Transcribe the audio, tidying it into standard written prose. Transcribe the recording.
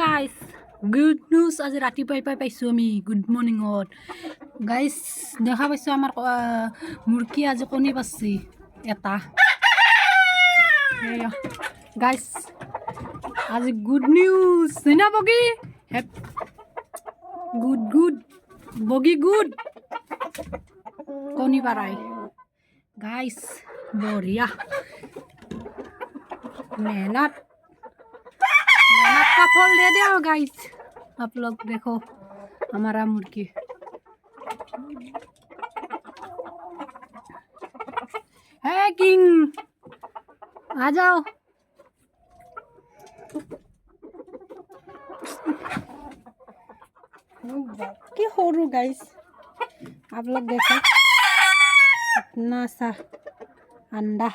guys good news আজি ৰাতিপুৱাই পাইছোঁ আমি গুড মৰ্ণিঙত গাইজ দেখা পাইছোঁ আমাৰ মুৰ্গী আজি কণী পাৰছি এটা গাইজ আজি গুড নিউজ না বগী গুড গুড বগী গুড কণী পাৰাই गाइस बढ़िया मेहनत का फल दे दो गाइस आप लोग देखो हमारा मुर्गी है किंग आ जाओ की हो रू गाइस आप लोग देखो इतना सा अंडा